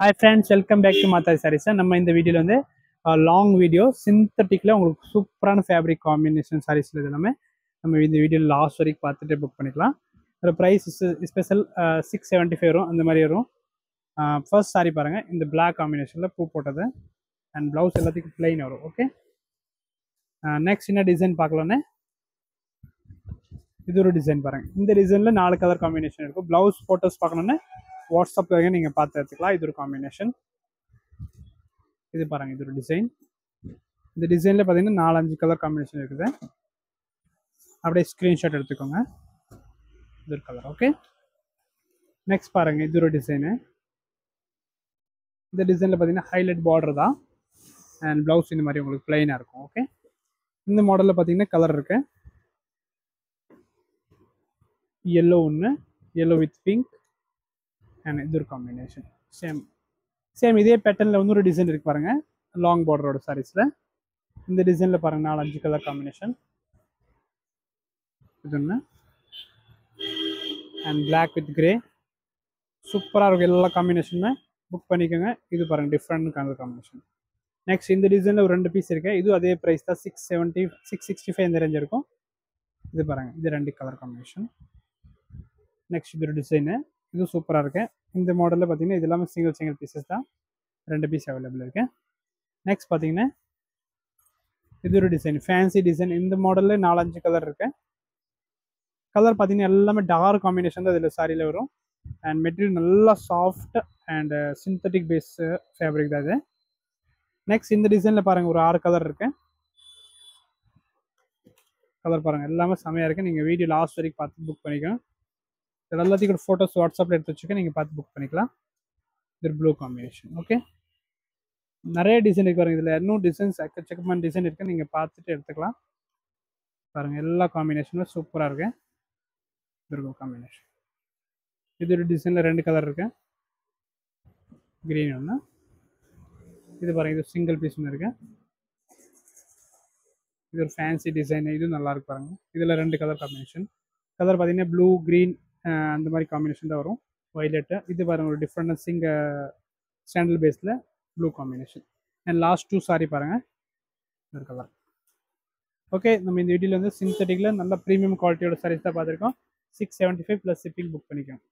Hi friends, welcome back to Mathai Sarees. நம்ம இந்த வீடியோல வந்து லாங் வீடியோ சிந்தட்டிக்ல உங்களுக்கு சூப்பரான ஃபேப்ரிக் காம்பினேஷன் சாரீஸ்ல இது எல்லாமே நம்ம இந்த வீடியோ லாஸ்ட் வரைக்கும் பார்த்துட்டு புக் பண்ணிக்கலாம். அதோட ப்ரைஸ் ஸ்பெஷல் 675 வரும், அந்த மாதிரி வரும். ஃபர்ஸ்ட் சாரி பாருங்க, இந்த பிளாக் காம்பினேஷன்ல பூ போட்டது அண்ட் பிளவுஸ் எல்லாத்துக்கும் பிளைன் வரும். ஓகே, நெக்ஸ்ட் என்ன டிசைன் பார்க்கலான்னு இது ஒரு டிசைன் பாருங்க. இந்த டிசைன்ல 4 கலர் காம்பினேஷன் இருக்கும். பிளவுஸ் போட்டோஸ் பார்க்கணுன்னு வாட்ஸ்அப்ல வரைக்கும் நீங்க பார்த்து எடுத்துக்கலாம். இது ஒரு காம்பினேஷன். இது பாருங்க, இது ஒரு டிசைன். இந்த டிசைன்ல பார்த்தீங்கன்னா 4-5 கலர் காம்பினேஷன் இருக்குது. அப்படியே ஸ்க்ரீன்ஷாட் எடுத்துக்கோங்க. இது ஒரு கலர். ஓகே, நெக்ஸ்ட் பாருங்க, இது ஒரு டிசைனு. இந்த டிசைன்ல பார்த்தீங்கன்னா ஹைலைட் பார்டர் தான் அண்ட் பிளவுஸ் இந்த மாதிரி உங்களுக்கு பிளைனாக இருக்கும். ஓகே, இந்த மாடலில் பார்த்தீங்கன்னா கலர் இருக்கு. எல்லோ ஒன்று, எல்லோ வித் பிங்க் அண்ட் இது ஒரு காம்பினேஷன். சேம் இதே பேட்டர்னில் இன்னொரு டிசைன் இருக்கு பாருங்க, லாங் பார்டரோட சாரீஸில். இந்த டிசைனில் பாருங்க 4-5 கலர் காம்பினேஷன். இது ஒன்று அண்ட் பிளாக் வித் கிரே சூப்பராக இருக்கும். எல்லா காம்பினேஷனுமே புக் பண்ணிக்கோங்க. இது பாருங்க, டிஃப்ரெண்ட் கலர் காம்பினேஷன். நெக்ஸ்ட் இந்த டிசைனில் ஒரு 2 பீஸ் இருக்கு. இது அதே ப்ரைஸ் தான், 670 665 இந்த ரேஞ்ச் இருக்கும். இது பாருங்க, இது 2 கலர் காம்பினேஷன். நெக்ஸ்ட் இது ஒரு டிசைனு, இது சூப்பராக இருக்கு. இந்த மாடலில் பார்த்தீங்கன்னா இது எல்லாமே சிங்கிள் பீசஸ் தான், 2 பீஸ் அவைலபிள் இருக்கு. நெக்ஸ்ட் பார்த்தீங்கன்னா இது ஒரு டிசைன், ஃபேன்சி டிசைன். இந்த மாடலில் 4-5 கலர் இருக்கு. கலர் பார்த்தீங்கன்னா எல்லாமே டார்க் காம்பினேஷன் தான் இதில் சாரியில் வரும். அண்ட் மெட்டீரியல் நல்லா soft and synthetic base fabric தான் இது. நெக்ஸ்ட் இந்த டிசைனில் பாருங்கள், ஒரு 6 கலர் இருக்கு. கலர் பாருங்கள், எல்லாமே செமையாக இருக்குது. நீங்கள் வீடியோ லாஸ்ட் வரைக்கும் பார்த்து புக் பண்ணிக்கலாம். இதில் எல்லாத்தையும் கூட ஃபோட்டோஸ் வாட்ஸ்அப்பில் எடுத்து வச்சுக்க, நீங்கள் பார்த்து புக் பண்ணிக்கலாம். இது ப்ளூ காம்பினேஷன். ஓகே, நிறைய டிசைன் இருக்கு பாருங்கள். இதில் இன்னும் டிசைன்ஸ் எக்கச்சக்கமான டிசைன் இருக்குது, நீங்கள் பார்த்துட்டு எடுத்துக்கலாம். பாருங்கள், எல்லா காம்பினேஷனும் சூப்பராக இருக்கு. இது காம்பினேஷன். இது ஒரு டிசைனில் 2 கலர் இருக்கு, கிரீன் ஒன்று. இது பாருங்க, இது சிங்கிள் பீஸ் ஒன்று இருக்கு. இது ஒரு ஃபேன்சி டிசைன், இது நல்லா இருக்கு பாருங்க. இதில் 2 கலர் காம்பினேஷன். கலர் பார்த்தீங்கன்னா ப்ளூ கிரீன் அந்த மாதிரி காம்பினேஷன் தான் வரும், வைலட்டு. இது பாருங்க, ஒரு டிஃப்ரெண்ட் சாண்டல் பேஸில் blue combination. And last 2 sorry பாருங்க, ஒரு கலர். ஓகே, நம்ம இந்த வீடியோவில் வந்து சிந்தட்டிக்கில் நல்ல ப்ரீமியம் குவாலிட்டியோட சாரீஸ் தான் பார்த்துருக்கோம். 675 ப்ளஸ் ஷிப்பிங் புக் பண்ணிக்கோங்க.